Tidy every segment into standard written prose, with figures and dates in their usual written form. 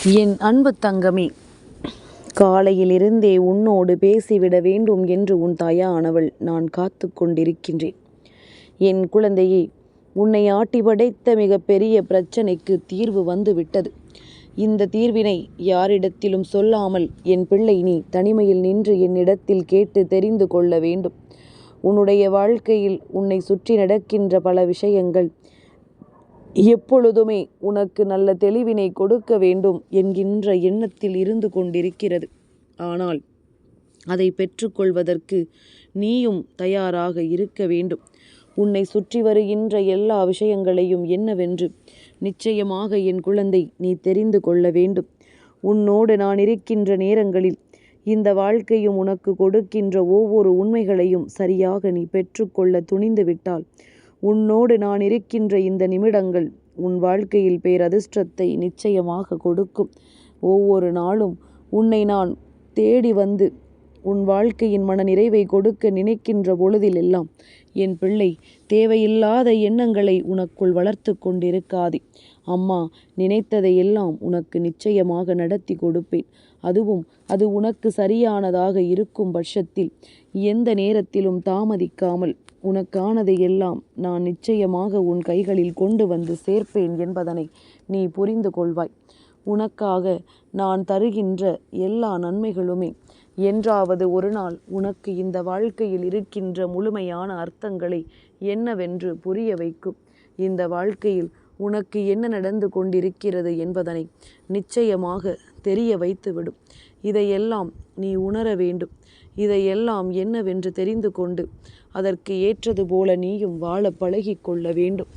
என் அன்பு தங்கமே, காலையிலிருந்தே உன்னோடு பேசிவிட வேண்டும் என்று உன் தாயானவள் நான் காத்து கொண்டிருக்கின்றேன். என் குழந்தையே, உன்னை ஆட்டி படைத்த மிகப்பெரிய பிரச்சனைக்கு தீர்வு வந்து விட்டது. இந்த தீர்வினை யாரிடத்திலும் சொல்லாமல் என் பிள்ளை நீ தனிமையில் நின்று என்னிடத்தில் கேட்டு தெரிந்து கொள்ள வேண்டும். உன்னுடைய வாழ்க்கையில் உன்னை சுற்றி நடக்கின்ற பல விஷயங்கள் எப்பொழுதுமே உனக்கு நல்ல தெளிவினை கொடுக்க வேண்டும் என்கின்ற எண்ணத்தில் இருந்து கொண்டிருக்கிறது. ஆனால் அதை பெற்றுக்கொள்வதற்கு நீயும் தயாராக இருக்க வேண்டும். உன்னை சுற்றி வருகின்ற எல்லா விஷயங்களையும் என்னவென்று நிச்சயமாக என் குழந்தை நீ தெரிந்து கொள்ள வேண்டும். உன்னோடு நான் இருக்கின்ற நேரங்களில் இந்த வாழ்க்கையும் உனக்கு கொடுக்கின்ற ஒவ்வொரு உண்மைகளையும் சரியாக நீ பெற்றுக்கொள்ள துணிந்து விட்டால் உன்னோடு நான் இருக்கின்ற இந்த நிமிடங்கள் உன் வாழ்க்கையில் பேரதிர்ஷ்டத்தை நிச்சயமாக கொடுக்கும். ஒவ்வொரு நாளும் உன்னை நான் தேடி வந்து உன் வாழ்க்கையின் மன நிறைவை கொடுக்க நினைக்கின்ற பொழுதிலெல்லாம் என் பிள்ளை தேவையில்லாத எண்ணங்களை உனக்குள் வளர்த்து கொண்டிருக்காதே. அம்மா நினைத்ததையெல்லாம் உனக்கு நிச்சயமாக நடத்தி கொடுப்பேன். அதுவும் அது உனக்கு சரியானதாக இருக்கும் பட்சத்தில் எந்த நேரத்திலும் தாமதிக்காமல் உனக்கானதையெல்லாம் நான் நிச்சயமாக உன் கைகளில் கொண்டு வந்து சேர்ப்பேன் என்பதனை நீ புரிந்து கொள்வாய். உனக்காக நான் தருகின்ற எல்லா நன்மைகளுமே என்றாவது ஒரு நாள் உனக்கு இந்த வாழ்க்கையில் இருக்கின்ற முழுமையான அர்த்தங்களை என்னவென்று புரிய வைக்கும். இந்த வாழ்க்கையில் உனக்கு என்ன நடந்து கொண்டிருக்கிறது என்பதனை நிச்சயமாக தெரிய வைத்துவிடும். இதையெல்லாம் நீ உணர வேண்டும். இதையெல்லாம் என்னவென்று தெரிந்து கொண்டு அதற்கு ஏற்றது போல நீயும் வாழ பழகி கொள்ள வேண்டும்.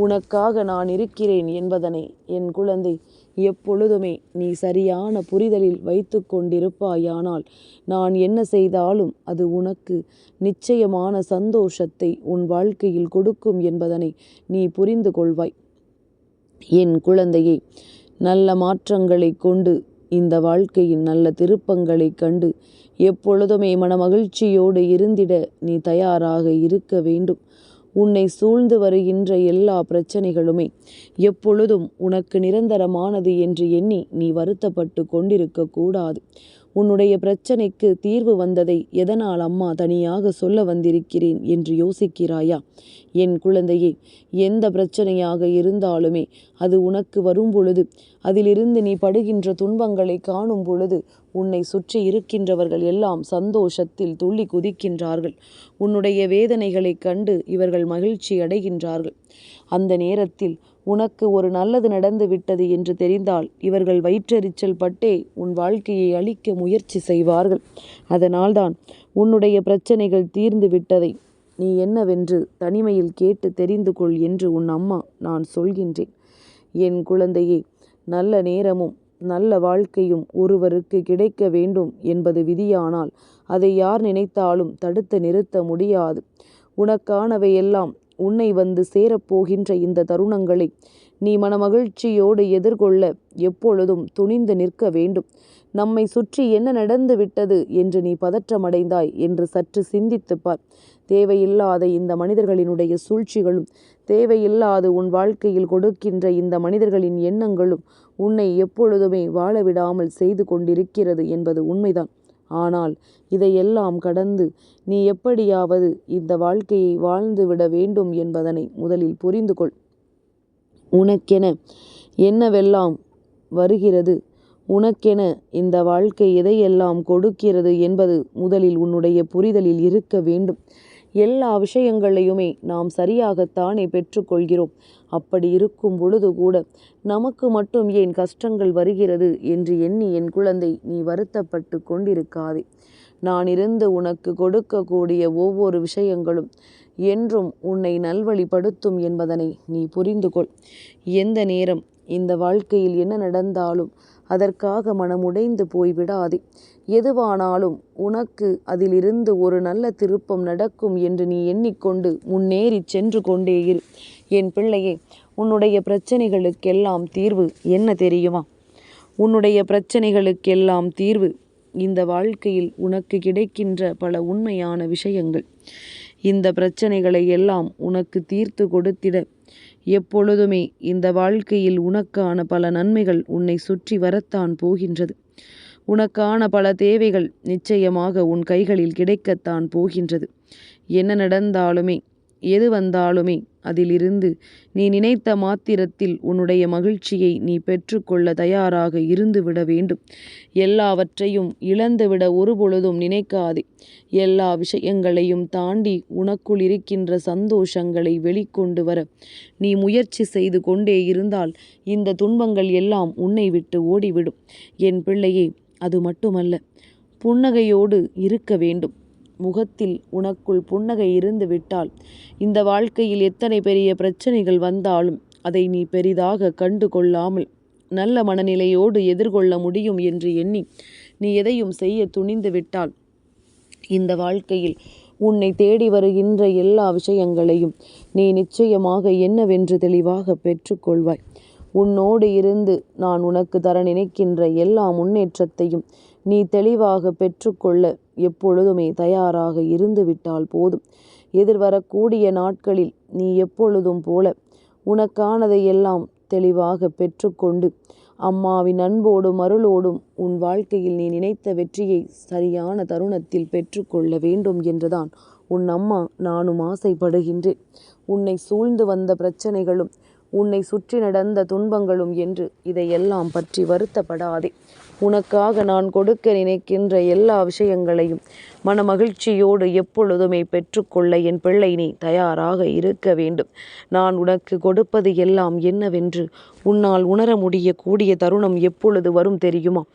உனக்காக நான் இருக்கிறேன் என்பதனை என் குழந்தை எப்பொழுதுமே நீ சரியான புரிதலில் வைத்து கொண்டிருப்பாயானால் நான் என்ன செய்தாலும் அது உனக்கு நிச்சயமான சந்தோஷத்தை உன் வாழ்க்கையில் கொடுக்கும் என்பதனை நீ புரிந்து கொள்வாய். என் குழந்தையே, நல்ல மாற்றங்களை கொண்டு இந்த வாழ்க்கையின் நல்ல திருப்பங்களை கண்டு எப்பொழுதுமே மனமகிழ்ச்சியோடு இருந்திட நீ தயாராக இருக்க வேண்டும். உன்னை சூழ்ந்து வருகின்ற எல்லா பிரச்சனைகளுமே எப்பொழுதும் உனக்கு நிரந்தரமானது என்று எண்ணி நீ வருத்தப்பட்டு கொண்டிருக்க கூடாது. உன்னுடைய பிரச்சனைக்கு தீர்வு வந்ததை எதனால் அம்மா தனியாக சொல்ல வந்திருக்கிறேன் என்று யோசிக்கிறாயா? என் குழந்தையே, எந்த பிரச்சனையாக இருந்தாலுமே அது உனக்கு வரும் பொழுது அதிலிருந்து நீ படுகின்ற துன்பங்களை காணும் பொழுது உன்னை சுற்றி இருக்கின்றவர்கள் எல்லாம் சந்தோஷத்தில் துள்ளி குதிக்கின்றார்கள். உன்னுடைய வேதனைகளை கண்டு இவர்கள் மகிழ்ச்சி அடைகின்றார்கள். அந்த நேரத்தில் உனக்கு ஒரு நல்லது நடந்து விட்டது என்று தெரிந்தால் இவர்கள் வயிற்றெரிச்சல் பட்டே உன் வாழ்க்கையை அழிக்க முயற்சி செய்வார்கள். அதனால்தான் உன்னுடைய பிரச்சனைகள் தீர்ந்து விட்டதை நீ என்னவென்று தனிமையில் கேட்டு தெரிந்து கொள் என்று உன் அம்மா நான் சொல்கின்றேன். என் குழந்தையே, நல்ல நேரமும் நல்ல வாழ்க்கையும் ஒருவருக்கு கிடைக்க வேண்டும் என்பது விதியானால் அதை யார் நினைத்தாலும் தடுத்து நிறுத்த முடியாது. உனக்கானவையெல்லாம் உன்னை வந்து சேரப்போகின்ற இந்த தருணங்களை நீ மனமகிழ்ச்சியோடு எதிர்கொள்ள எப்பொழுதும் துணிந்து நிற்க வேண்டும். நம்மை சுற்றி என்ன நடந்து விட்டது என்று நீ பதற்றமடைந்தாய் என்று சற்று சிந்தித்துப்பார். தேவையில்லாத இந்த மனிதர்களினுடைய சூழ்ச்சிகளும் தேவையில்லாது உன் வாழ்க்கையில் கொடுக்கின்ற இந்த மனிதர்களின் எண்ணங்களும் உன்னை எப்பொழுதுமே வாழ விடாமல் செய்து கொண்டிருக்கிறது என்பது உண்மைதான். ஆனால் இதையெல்லாம் கடந்து நீ எப்படியாவது இந்த வாழ்க்கையை வாழ்ந்து விட வேண்டும் என்பதனை முதலில் புரிந்து கொள். உனக்கென என்னவெல்லாம் வருகிறது, உனக்கென இந்த வாழ்க்கை எதையெல்லாம் கொடுக்கிறது என்பது முதலில் உன்னுடைய புரிதலில் இருக்க வேண்டும். எல்லா விஷயங்களையுமே நாம் சரியாகத்தானே பெற்றுக்கொள்கிறோம். அப்படி இருக்கும் பொழுது கூட நமக்கு மட்டும் ஏன் கஷ்டங்கள் வருகிறது என்று எண்ணி என் குழந்தை நீ வருத்தப்பட்டு கொண்டிருக்காதே. நான் இருந்து உனக்கு கொடுக்கக்கூடிய ஒவ்வொரு விஷயங்களும் என்றும் உன்னை நல்வழிப்படுத்தும் என்பதனை நீ புரிந்து கொள். எந்த நேரம் இந்த வாழ்க்கையில் என்ன நடந்தாலும் அதற்காக மனமுடைந்து போய்விடாதே. எதுவானாலும் உனக்கு அதிலிருந்து ஒரு நல்ல திருப்பம் நடக்கும் என்று நீ எண்ணிக்கொண்டு முன்னேறி சென்று கொண்டே இரு. என் பிள்ளையே, உன்னுடைய பிரச்சனைகளுக்கெல்லாம் தீர்வு என்ன தெரியுமா? உன்னுடைய பிரச்சனைகளுக்கெல்லாம் தீர்வு இந்த வாழ்க்கையில் உனக்கு கிடைக்கின்ற பல உண்மையான விஷயங்கள். இந்த பிரச்சனைகளை எல்லாம் உனக்கு தீர்த்து கொடுத்திட எப்பொழுதுமே இந்த வாழ்க்கையில் உனக்கான பல நன்மைகள் உன்னை சுற்றி வரத்தான் போகின்றது. உனக்கான பல தேவைகள் நிச்சயமாக உன் கைகளில் கிடைக்கத்தான் போகின்றது. என்ன நடந்தாலுமே, எது வந்தாலுமே அதிலிருந்து நீ நினைத்த மாத்திரத்தில் உன்னுடைய மகிழ்ச்சியை நீ பெற்றுக்கொள்ள தயாராக இருந்துவிட வேண்டும். எல்லாவற்றையும் இழந்துவிட ஒருபொழுதும் நினைக்காதே. எல்லா விஷயங்களையும் தாண்டி உனக்குள் இருக்கின்ற சந்தோஷங்களை வெளிக்கொண்டு வர நீ முயற்சி செய்து கொண்டே இருந்தால் இந்த துன்பங்கள் எல்லாம் உன்னை விட்டு ஓடிவிடும். என் பிள்ளையே, அது மட்டுமல்ல, புன்னகையோடு இருக்க வேண்டும். முகத்தில் உனக்குள் புன்னகை இருந்து விட்டால் இந்த வாழ்க்கையில் எத்தனை பெரிய பிரச்சனைகள் வந்தாலும் அதை நீ பெரிதாக கண்டு கொள்ளாமல் நல்ல மனநிலையோடு எதிர்கொள்ள முடியும் என்று எண்ணி நீ எதையும் செய்ய துணிந்து விட்டால் இந்த வாழ்க்கையில் உன்னை தேடி வருகின்ற எல்லா விஷயங்களையும் நீ நிச்சயமாக என்னவென்று தெளிவாக பெற்றுக்கொள்வாய். உன்னோடு இருந்து நான் உனக்கு தர நினைக்கின்ற எல்லா முன்னேற்றத்தையும் நீ தெளிவாக பெற்றுக்கொள்ள எப்பொழுதுமே தயாராக இருந்துவிட்டால் போதும். எதிர்வரக்கூடிய நாட்களில் நீ எப்பொழுதும் போல உனக்கானதையெல்லாம் தெளிவாக பெற்றுக்கொண்டு அம்மாவின் அன்போடும் அருளோடும் உன் வாழ்க்கையில் நீ நினைத்த வெற்றியை சரியான தருணத்தில் பெற்றுக்கொள்ள வேண்டும் என்றுதான் உன் அம்மா நானும் ஆசைப்படுகின்றேன். உன்னை சூழ்ந்து வந்த பிரச்சனைகளும் உன்னை சுற்றி நடந்த துன்பங்களும் என்று இதையெல்லாம் பற்றி வருத்தப்படாதே. உனக்காக நான் கொடுக்க நினைக்கின்ற எல்லா விஷயங்களையும் மனமகிழ்ச்சியோடு எப்பொழுதுமே பெற்றுக்கொள்ள என் பிள்ளை நீ தயாராக இருக்க வேண்டும். நான் உனக்கு கொடுப்பது எல்லாம் என்னவென்று உன்னால் உணர முடியக்கூடிய தருணம் எப்பொழுது வரும் தெரியுமா?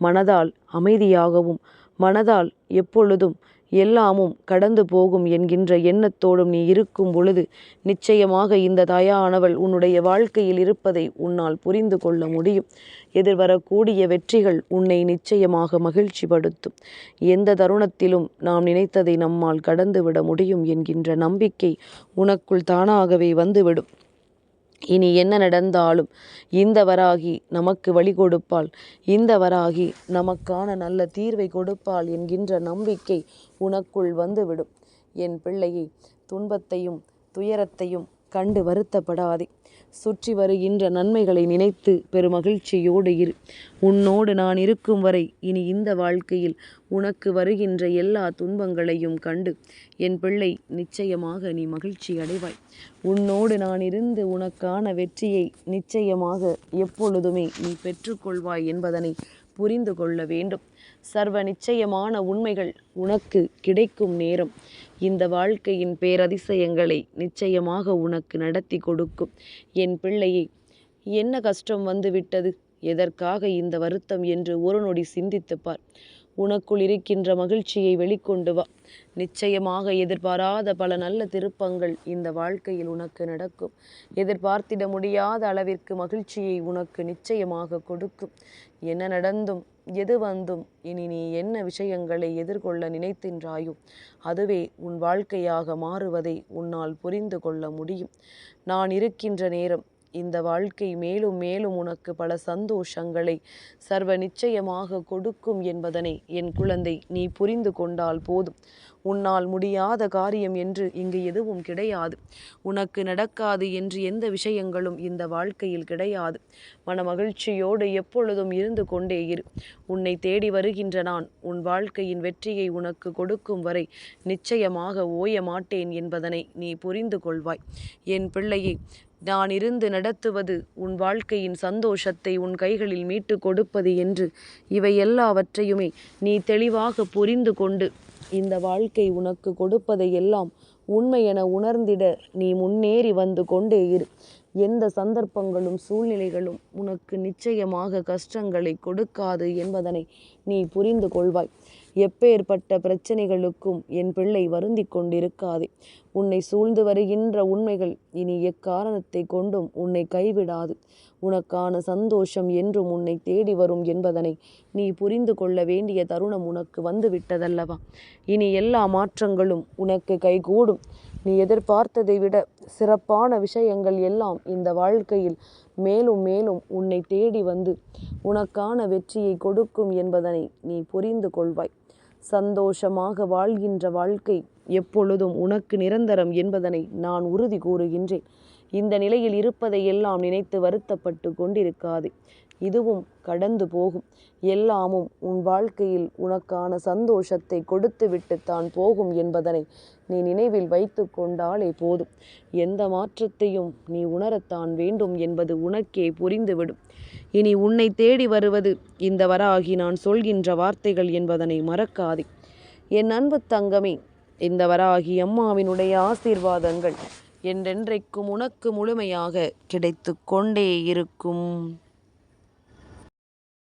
மனதால் அமைதியாகவும் மனதால் எப்பொழுதும் எல்லாமும் கடந்து போகும் என்கின்ற எண்ணத்தோடும் நீ இருக்கும் பொழுது நிச்சயமாக இந்த தாயானவள் உன்னுடைய வாழ்க்கையில் இருப்பதை உன்னால் புரிந்து கொள்ள முடியும். எதிர்வரக்கூடிய வெற்றிகள் உன்னை நிச்சயமாக மகிழ்ச்சிப்படுத்தும். எந்த தருணத்திலும் நாம் நினைத்ததை நம்மால் கடந்துவிட முடியும் என்கின்ற நம்பிக்கை உனக்குள் தானாகவே வந்துவிடும். இனி என்ன நடந்தாலும் இந்த வராகி நமக்கு வழி கொடுப்பாள், இந்த வராகி நமக்கான நல்ல தீர்வை கொடுப்பாள் என்கின்ற நம்பிக்கை உனக்குள் வந்துவிடும். என் பிள்ளையை, துன்பத்தையும் துயரத்தையும் கண்டு வருத்தப்படாதே. சுற்றி வருகின்ற நன்மைகளை நினைத்து பெருமகிழ்ச்சியோடு இரு. உன்னோடு நான் இருக்கும் வரை இனி இந்த வாழ்க்கையில் உனக்கு வருகின்ற எல்லா துன்பங்களையும் கண்டு என் பிள்ளை நிச்சயமாக நீ மகிழ்ச்சி அடைவாய். உன்னோடு நான் இருந்து உனக்கான வெற்றியை நிச்சயமாக எப்பொழுதுமே நீ பெற்றுக்கொள்வாய் என்பதனை புரிந்து கொள்ள வேண்டும். சர்வ நிச்சயமான உண்மைகள் உனக்கு கிடைக்கும் நேரம் இந்த வாழ்க்கையின் பேரதிசயங்களை நிச்சயமாக உனக்கு நடத்தி கொடுக்கும். என் பிள்ளையை, என்ன கஷ்டம் வந்துவிட்டது, எதற்காக இந்த வருத்தம் என்று ஒரு நொடி சிந்தித்துப்பார். உனக்குள் இருக்கின்ற மகிழ்ச்சியை வெளிக்கொண்டு வா. நிச்சயமாக எதிர்பாராத பல நல்ல திருப்பங்கள் இந்த வாழ்க்கையில் உனக்கு நடக்கும். எதிர்பார்த்திட முடியாத அளவிற்கு மகிழ்ச்சியை உனக்கு நிச்சயமாக கொடுக்கும். என்ன நடந்தும் எது வந்தும் இனி நீ என்ன விஷயங்களை எதிர்கொள்ள நினைக்கின்றாயோ அதுவே உன் வாழ்க்கையாக மாறுவதை உன்னால் புரிந்து கொள்ள முடியும். நான் இருக்கின்ற நேரம் இந்த வாழ்க்கை மேலும் மேலும் உனக்கு பல சந்தோஷங்களை சர்வ நிச்சயமாக கொடுக்கும் என்பதனை என் குழந்தை நீ புரிந்து கொண்டால் போதும். உன்னால் முடியாத காரியம் என்று இங்கு எதுவும் கிடையாது. உனக்கு நடக்காது என்று எந்த விஷயங்களும் இந்த வாழ்க்கையில் கிடையாது. மனமகிழ்ச்சியோடு எப்பொழுதும் இருந்து கொண்டே இரு. உன்னை தேடி வருகின்ற நான் உன் வாழ்க்கையின் வெற்றியை உனக்கு கொடுக்கும் வரை நிச்சயமாக ஓய மாட்டேன் என்பதனை நீ புரிந்து கொள்வாய். என் பிள்ளையை, நான் இருந்து நடத்துவது உன் வாழ்க்கையின் சந்தோஷத்தை உன் கைகளில் மீட்டு கொடுப்பது என்று இவை எல்லாவற்றையுமே நீ தெளிவாக புரிந்து கொண்டு இந்த வாழ்க்கை உனக்கு கொடுப்பதை எல்லாம் உண்மை என உணர்ந்திட நீ முன்னேறி வந்து கொண்டே இரு. எந்த சந்தர்ப்பங்களும் சூழ்நிலைகளும் உனக்கு நிச்சயமாக கஷ்டங்களை கொடுக்காது என்பதனை நீ புரிந்து கொள்வாய். எப்பேற்பட்ட பிரச்சனைகளுக்கும் என் பிள்ளை வருந்தி கொண்டிருக்காதே. உன்னை சூழ்ந்து வருகின்ற உண்மைகள் இனி எக்காரணத்தை கொண்டும் உன்னை கைவிடாது. உனக்கான சந்தோஷம் என்றும் உன்னை தேடி வரும் என்பதனை நீ புரிந்து கொள்ள வேண்டிய தருணம் உனக்கு வந்துவிட்டதல்லவா? இனி எல்லா மாற்றங்களும் உனக்கு கைகூடும். நீ எதிர்பார்த்ததை விட சிறப்பான விஷயங்கள் எல்லாம் இந்த வாழ்க்கையில் மேலும் மேலும் உன்னை தேடி வந்து உனக்கான வெற்றியை கொடுக்கும் என்பதனை நீ புரிந்து கொள்வாய். சந்தோஷமாக வாழ்கின்ற வாழ்க்கை எப்பொழுதும் உனக்கு நிரந்தரம் என்பதனை நான் உறுதி கூறுகின்றேன். இந்த நிலையில் இருப்பதை எல்லாம் நினைத்து வருத்தப்பட்டு கொண்டிருக்காதே. இதுவும் கடந்து போகும். எல்லாமும் உன் வாழ்க்கையில் உனக்கான சந்தோஷத்தை கொடுத்துவிட்டு தான் போகும் என்பதனை நீ நினைவில் வைத்து கொண்டாலே போதும். எந்த மாற்றத்தையும் நீ உணரத்தான் வேண்டும் என்பது உனக்கே புரிந்துவிடும். இனி உன்னை தேடி வருவது இந்த வராகி நான் சொல்கின்ற வார்த்தைகள் என்பதனை மறக்காதே. என் அன்பு தங்கமே, இந்த வராகி அம்மாவினுடைய ஆசீர்வாதங்கள் என்றென்றைக்கும் உனக்கு முழுமையாக கிடைத்து கொண்டே இருக்கும்.